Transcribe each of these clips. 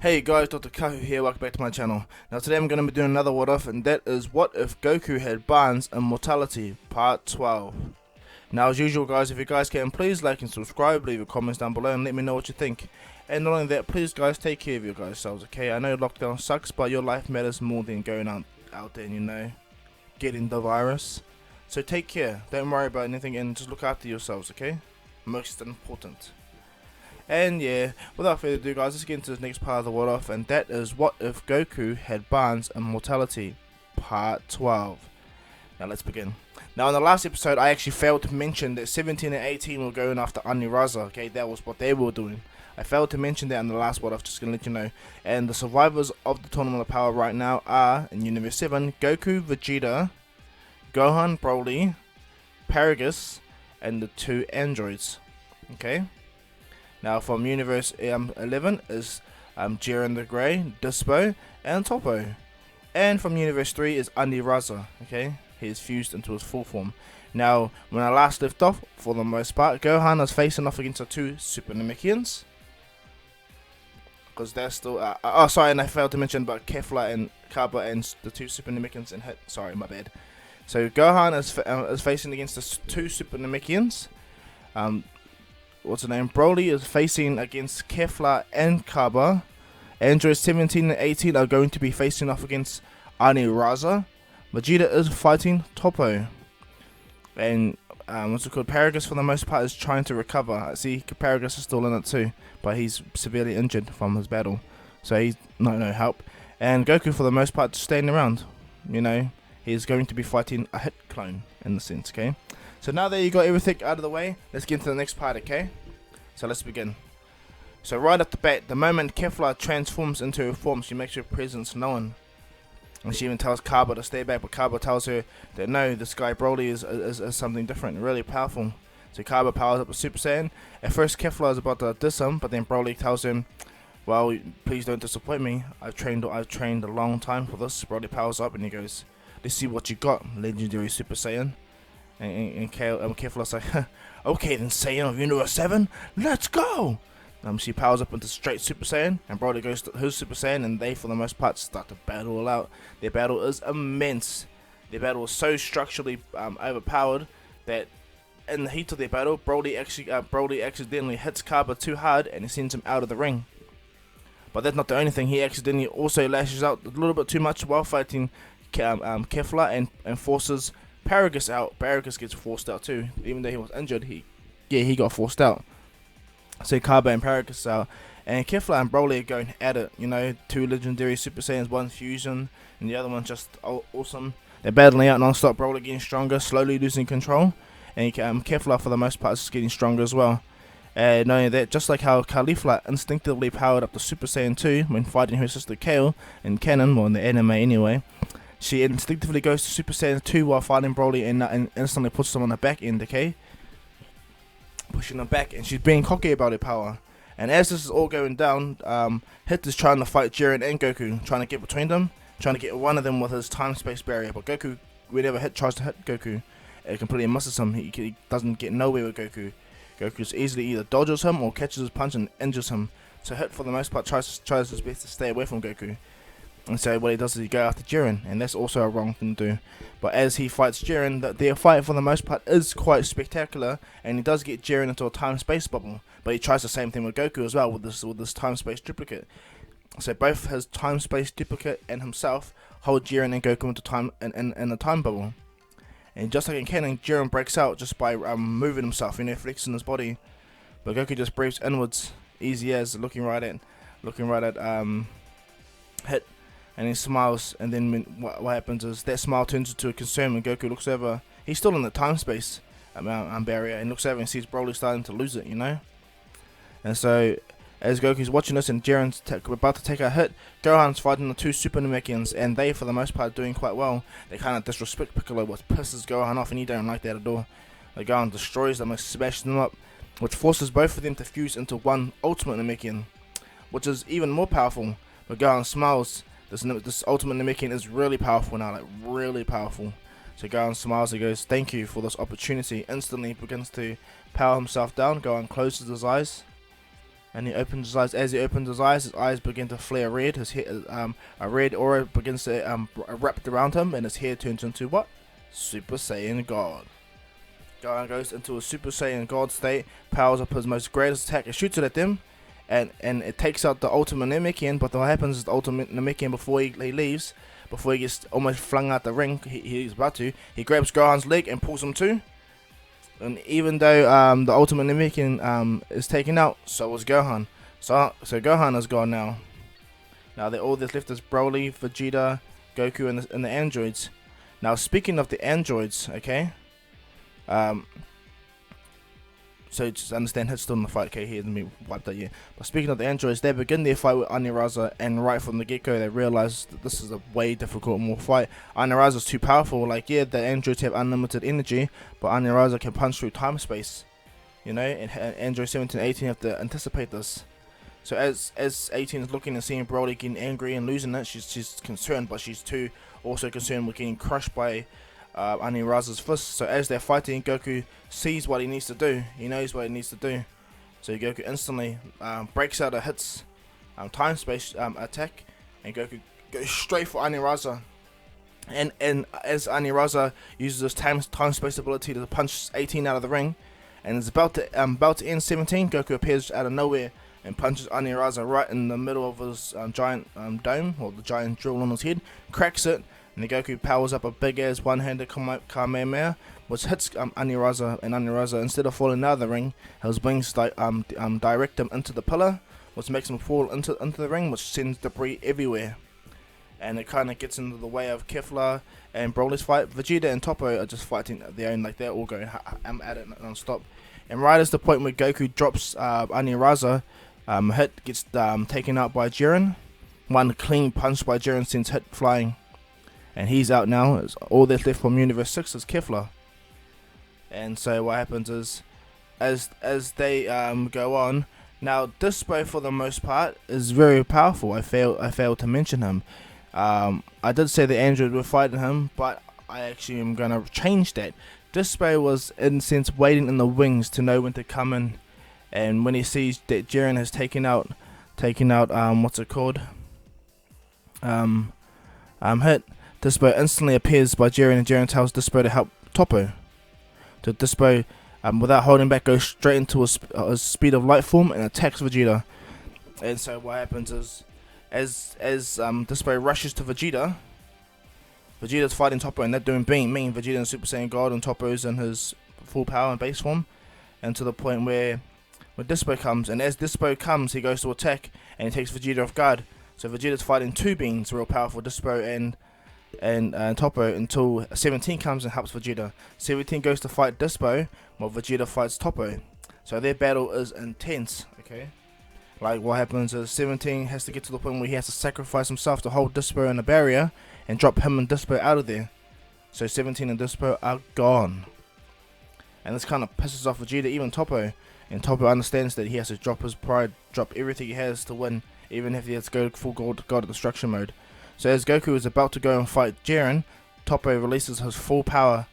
Hey guys, Dr. Kahu here, welcome back to my channel. Now today I'm going to be doing another what if, and that is what if Goku had Barnes Immortality, part 12. Now as usual guys, if you guys can, please like and subscribe, leave your comments down below and let me know what you think. And not only that, please guys, take care of your guys selves, okay? I know lockdown sucks, but your life matters more than going out there and, you know, getting the virus. So take care, don't worry about anything and just look after yourselves, okay? Most important. And yeah, without further ado guys, let's get into the next part of the what if, and that is what if Goku had Barnes Immortality, part 12. Now let's begin. Now in the last episode I actually failed to mention that 17 and 18 were going after Aniraza, okay, that was what they were doing. I failed to mention that in the last what if, just gonna let you know. And the survivors of the Tournament of Power right now are, in Universe 7, Goku, Vegeta, Gohan, Broly, Paragus, and the 2 androids, okay? Now from Universe 11 is Jiren the Grey, Dispo, and Topo. And from Universe 3 is Aniraza, okay? He is fused into his full form. Now, when I last left off, for the most part, Gohan is facing off against the 2 Super Namekians. Because they're still... oh, sorry, and I failed to mention about Kefla and Kaba and the 2 Super Namekians and Hit. Sorry, my bad. So Gohan is facing against the 2 Super Namekians. What's the name? Broly is facing against Kefla and Kaba. Androids 17 and 18 are going to be facing off against Aniraza. Vegeta is fighting Topo. And what's it called? Paragus for the most part is trying to recover. I see Paragus is still in it too, but he's severely injured from his battle, so he's no help. And Goku for the most part staying around. You know, he's going to be fighting a Hit clone in the sense, okay? So now that you got everything out of the way, let's get into the next part, okay? So let's begin. So right off the bat, the moment Kefla transforms into her form, she makes her presence known. And she even tells Kaba to stay back, but Kaba tells her that no, this guy Broly is something different, really powerful. So Kaba powers up a Super Saiyan. At first Kefla is about to diss him, but then Broly tells him, well, please don't disappoint me. I've trained a long time for this. Broly powers up and he goes, let's see what you got, legendary Super Saiyan. And Kefla's like, okay then Saiyan of Universe 7, let's go! She powers up into straight Super Saiyan, and Broly goes to his Super Saiyan, and they for the most part start to battle all out. Their battle is immense. Their battle is so structurally overpowered that in the heat of their battle, Broly accidentally hits Kaba too hard and he sends him out of the ring. But that's not the only thing, he accidentally also lashes out a little bit too much while fighting Kefla and forces Paragus out. Paragus gets forced out too, even though he was injured. He got forced out. So Kaba and Paragus out, and Kefla and Broly are going at it. You know, 2 legendary Super Saiyans, one fusion, and the other one just awesome. They're battling out non-stop. Broly getting stronger, slowly losing control, and Kefla for the most part is getting stronger as well. And not only that, just like how Caulifla instinctively powered up the Super Saiyan 2 when fighting her sister Kale in canon, or in the anime anyway. She instinctively goes to Super Saiyan 2 while fighting Broly and instantly puts him on the back end, okay? Pushing him back, and she's being cocky about her power. And as this is all going down, Hit is trying to fight Jiren and Goku, trying to get between them, trying to get one of them with his time-space barrier. But Goku, whenever Hit tries to hit Goku, it completely misses him. He doesn't get nowhere with Goku. Goku easily either dodges him or catches his punch and injures him. So Hit, for the most part, tries his best to stay away from Goku. And so what he does is he goes after Jiren, and that's also a wrong thing to do. But as he fights Jiren, their fight for the most part is quite spectacular, and he does get Jiren into a time-space bubble. But he tries the same thing with Goku as well, with this time-space duplicate. So both his time-space duplicate and himself hold Jiren and Goku in a time bubble. And just like in canon, Jiren breaks out just by moving himself, you know, flexing his body. But Goku just breathes inwards, easy as, looking right at Hit. And he smiles, and then what happens is that smile turns into a concern when Goku looks over. He's still in the time space barrier, and looks over and sees Broly starting to lose it, you know. And so as Goku's watching this and Jiren's about to take a hit, Gohan's fighting the 2 Super Namekians, and they for the most part are doing quite well. They kind of disrespect Piccolo, which pisses Gohan off, and he don't like that at all. Like Gohan destroys them and smashes them up, which forces both of them to fuse into one Ultimate Namekian, which is even more powerful. But Gohan smiles. This Ultimate Namekian is really powerful now, like really powerful. So Gohan smiles and goes, thank you for this opportunity. Instantly begins to power himself down. Gohan closes his eyes. and he opens his eyes. As he opens his eyes begin to flare red. His hair, a red aura begins to wrap around him, and his hair turns into what? Super Saiyan God. Gohan goes into a Super Saiyan God state, powers up his most greatest attack and shoots it at them, and it takes out the Ultimate Namekian. But what happens is the Ultimate Namekian, before he leaves, before he gets almost flung out the ring, he's about to, he grabs Gohan's leg and pulls him too. And even though the Ultimate Namekian is taken out, so was Gohan. So Gohan is gone now. Now all that's left is Broly, Vegeta, Goku, and the androids. Now speaking of the androids, okay. So just understand, he's still in the fight. Okay, he hasn't been wiped out yet. But speaking of the androids, they begin their fight with Aniraza, and right from the get-go, they realize that this is a way difficult, more fight. Aniraza's too powerful. Like, yeah, the androids have unlimited energy, but Aniraza can punch through time-space. You know, and Android 17 and 18 have to anticipate this. So as 18 is looking and seeing Broly getting angry and losing it, she's concerned, but she's too also concerned with getting crushed by Aniraza's fist. So as they're fighting, Goku sees what he needs to do. He knows what he needs to do. So Goku instantly breaks out a hits time space attack, and Goku goes straight for Aniraza. And as Aniraza uses his time space ability to punch 18 out of the ring, and is about to end 17, Goku appears out of nowhere and punches Aniraza right in the middle of his giant dome, or the giant drill on his head, cracks it. And the Goku powers up a big ass one-handed Kamehameha, which hits Aniraza, and Aniraza, instead of falling out of the ring, his wings direct him into the pillar, which makes him fall into the ring, which sends debris everywhere. And it kind of gets into the way of Kefla and Broly's fight. Vegeta and Toppo are just fighting their own, like they're all going at it non-stop. And right as the point where Goku drops Aniraza, hit gets taken out by Jiren. One clean punch by Jiren sends Hit flying. And he's out now. All that's left from Universe 6 is Kefla. And so what happens is, as they go on, now Dispo for the most part is very powerful. I failed to mention him. I did say the android were fighting him, but I actually am going to change that. Dispo was in a sense waiting in the wings to know when to come in. And when he sees that Jiren has taken out what's it called? Hit. Dispo instantly appears by Jiren, and Jiren tells Dispo to help Toppo. So Dispo, without holding back, goes straight into a speed of light form and attacks Vegeta. And so what happens is, as Dispo rushes to Vegeta, Vegeta's fighting Toppo, and they're doing mean. Vegeta and Super Saiyan God, and Toppo's in his full power and base form, and to the point where Dispo comes, and as Dispo comes, he goes to attack, and he takes Vegeta off guard. So Vegeta's fighting two beings, real powerful, Dispo and Toppo, until 17 comes and helps Vegeta. 17 goes to fight Dispo, while Vegeta fights Toppo. So their battle is intense, okay? Like, what happens is 17 has to get to the point where he has to sacrifice himself to hold Dispo in a barrier and drop him and Dispo out of there. So 17 and Dispo are gone. And this kind of pisses off Vegeta, even Toppo. And Toppo understands that he has to drop his pride, drop everything he has to win, even if he has to go full God of Destruction mode. So as Goku is about to go and fight Jiren, Toppo releases his full power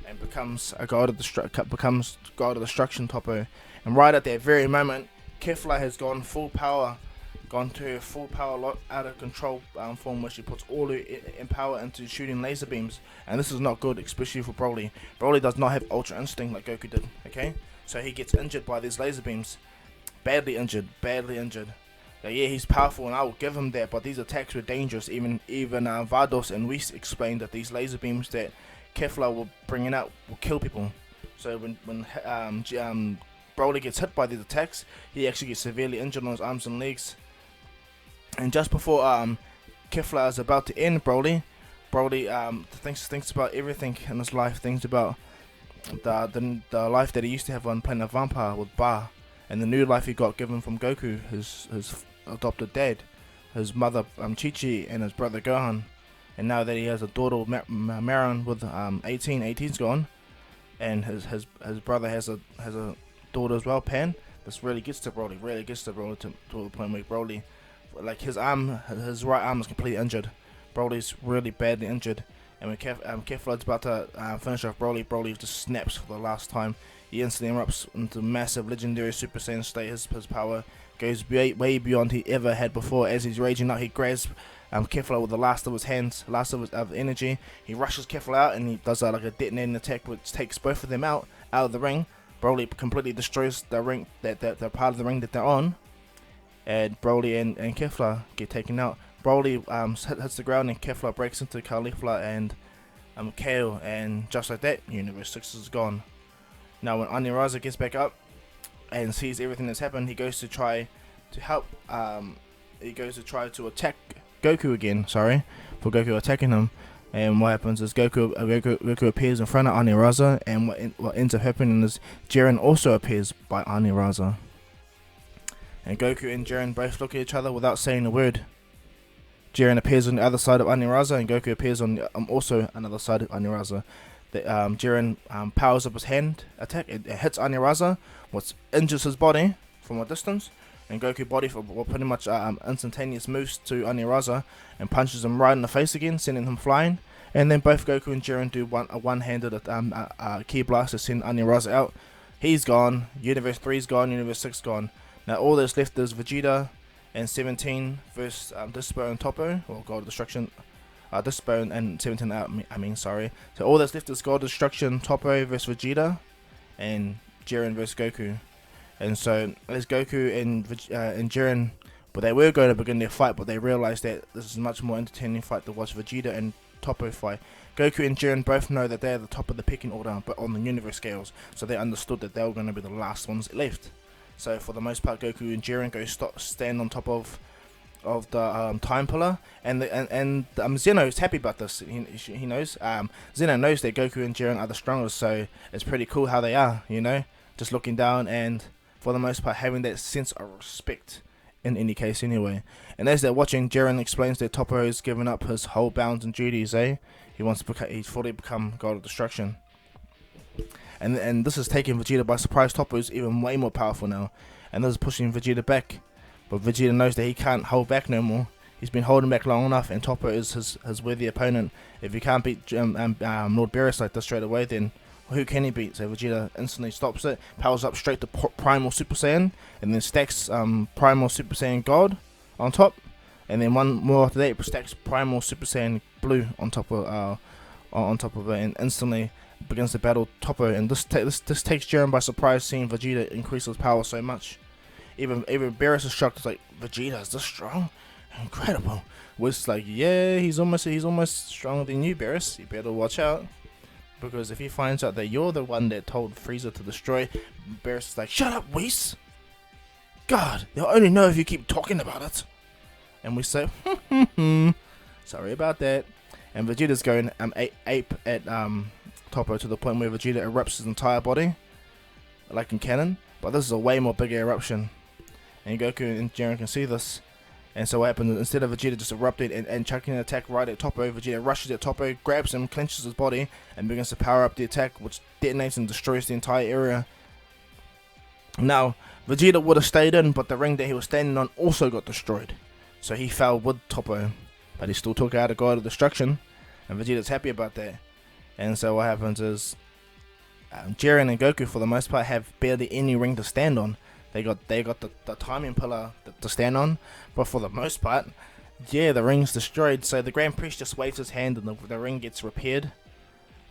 and becomes God of Destruction Toppo. And right at that very moment, Kefla has gone to her full power out of control form, where she puts all her power into shooting laser beams. And this is not good, especially for Broly. Broly does not have Ultra Instinct like Goku did, okay? So he gets injured by these laser beams. Badly injured. Now, yeah, he's powerful, and I will give him that, but these attacks were dangerous. Even Vados and Whis explained that these laser beams that Kefla will bring out will kill people. So when Broly gets hit by these attacks, he actually gets severely injured on his arms and legs. And just before Kefla is about to end Broly thinks about everything in his life. Thinks about the life that he used to have on planet Vampire with Ba, and the new life he got given from Goku, his adopted dad, his mother Chi-Chi, and his brother Gohan. And now that he has a daughter Marin with 18's gone, and his brother has a daughter as well, Pan. This really gets to Broly, to the point where Broly, like his right arm is completely injured. Broly's really badly injured, and when Kefla's about to finish off Broly just snaps for the last time. He instantly erupts into massive legendary Super Saiyan state. His power goes way beyond he ever had before. As he's raging out, he grabs Kefla with the last of his hands, last of his energy. He rushes Kefla out and he does like a detonating attack, which takes both of them out of the ring. Broly completely destroys the ring, that part of the ring that they're on, and Broly and Kefla get taken out. Broly hits the ground and Kefla breaks into Caulifla and Kale, and just like that, Universe 6 is gone. Now when Aniraza gets back up and sees everything that's happened, he goes to try to help. He goes to try to attack Goku again. Sorry for Goku attacking him. And what happens is Goku appears in front of Aniraza, and what ends up happening is Jiren also appears by Aniraza. And Goku and Jiren both look at each other without saying a word. Jiren appears on the other side of Aniraza, and Goku appears on also another side of Aniraza. Jiren powers up his hand attack. It hits Aniraza, which injures his body from a distance. And Goku body for pretty much instantaneous moves to Aniraza and punches him right in the face again, sending him flying. And then both Goku and Jiren do a one-handed key blast to send Aniraza out. He's gone. Universe 3's gone. Universe 6's gone. Now all that's left is Vegeta and 17 versus Dispo and Toppo, or God of Destruction. Dispo and 17. Sorry. So all that's left is God of Destruction, Toppo versus Vegeta, and Jiren versus Goku. And so as Goku and Jiren, but they were going to begin their fight, but they realized that this is a much more entertaining fight to watch Vegeta and Toppo fight. Goku and Jiren both know that they're at the top of the pecking order, but on the universe scales, so they understood that they were going to be the last ones left. So for the most part, Goku and Jiren stand on top of the time pillar, and Zeno's happy about this. He knows. Zeno knows that Goku and Jiren are the strongest, so it's pretty cool how they are. Just looking down and, for the most part, having that sense of respect in any case anyway. And as they're watching, Jiren explains that Toppo has given up his whole bounds and duties, he's fully become God of Destruction. And this is taking Vegeta by surprise. Toppo's even way more powerful now, and this is pushing Vegeta back. But Vegeta knows that he can't hold back no more. He's been holding back long enough, and Toppo is his worthy opponent. If he can't beat Lord Beerus like this straight away, then who can he beat? So Vegeta instantly stops it, powers up straight to Primal Super Saiyan, and then stacks Primal Super Saiyan God on top, and then one more after that stacks Primal Super Saiyan Blue on top of it, and instantly begins to battle Toppo. And this takes Jiren by surprise, seeing Vegeta increase his power so much. Even Beerus is shocked. It's like, Vegeta is this strong? Incredible. Which like, yeah, he's almost stronger than you, Beerus. You better watch out. Because if he finds out that you're the one that told Frieza to destroy, Beerus is like, shut up, Whis! God, they'll only know if you keep talking about it. And we say, sorry about that. And Vegeta's going ape at Toppo to the point where Vegeta erupts his entire body, like in canon. But this is a way more bigger eruption. And Goku and Jiren can see this. And so what happens, instead of Vegeta just erupting and chucking an attack right at Toppo, Vegeta rushes at Toppo, grabs him, clenches his body, and begins to power up the attack, which detonates and destroys the entire area. Now, Vegeta would have stayed in, but the ring that he was standing on also got destroyed. So he fell with Toppo, but he still took out a God of Destruction, and Vegeta's happy about that. And so what happens is, Jiren and Goku, for the most part, have barely any ring to stand on. They got the timing pillar to stand on, but for the most part, yeah, the ring's destroyed. So the Grand Priest just waves his hand and the ring gets repaired.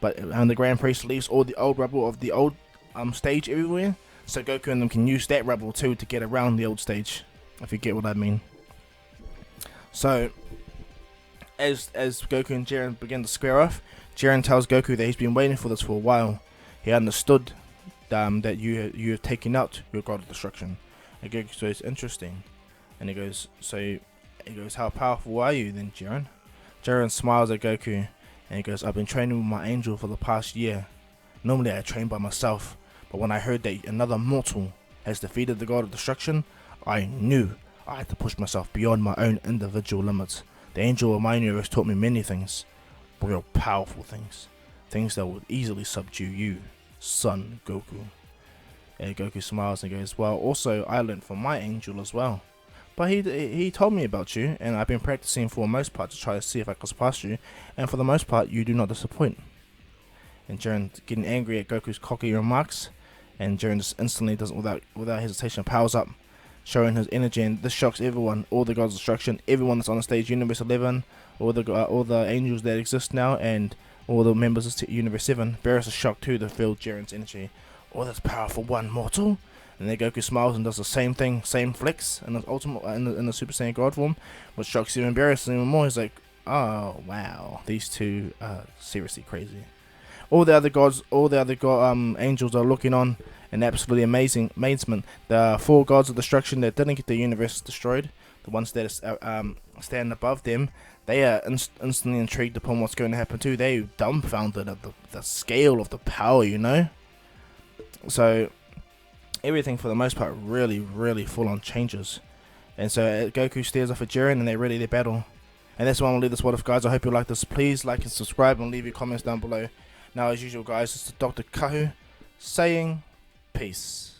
But the Grand Priest leaves all the old rubble of the old stage everywhere, so Goku and them can use that rubble too to get around the old stage, if you get what I mean. So as Goku and Jiren begin to square off, Jiren tells Goku that he's been waiting for this for a while. He understood that you have taken out your God of Destruction. And Goku says, interesting. And he goes, how powerful are you then, Jiren? Jiren smiles at Goku, and he goes, I've been training with my angel for the past year. Normally I train by myself, but when I heard that another mortal has defeated the God of Destruction, I knew I had to push myself beyond my own individual limits. The angel of my universe taught me many things, real powerful things. Things that would easily subdue you, son Goku. And Goku smiles and goes, well, also I learned from my angel as well. But he told me about you, and I've been practicing for the most part to try to see if I can surpass you, and for the most part you do not disappoint. And Jiren getting angry at Goku's cocky remarks, and Jiren just instantly doesn't without hesitation powers up showing his energy, and this shocks everyone. All the gods of destruction, everyone that's on the stage, Universe 11, all the angels that exist now, and all the members of Universe 7. Beerus is shocked too to feel Jiren's energy. Oh, that's powerful one, mortal. And then Goku smiles and does the same thing, same flex, in the ultimate in the Super Saiyan God form, which shocks even Beerus even more. He's like, oh wow, these two are seriously crazy. All the other gods, angels are looking on in absolutely amazement. The 4 gods of destruction that didn't get the universe destroyed, the ones that stand above them, they are instantly intrigued upon what's going to happen too. They dumbfounded at the scale of the power, you know. So everything for the most part really full on changes. And so Goku stares off at Jiren and they're ready to battle. And that's why I'm going to leave this what if, guys. I hope you like this. Please like and subscribe and leave your comments down below. Now, as usual, guys, it's Dr. Kahu saying peace.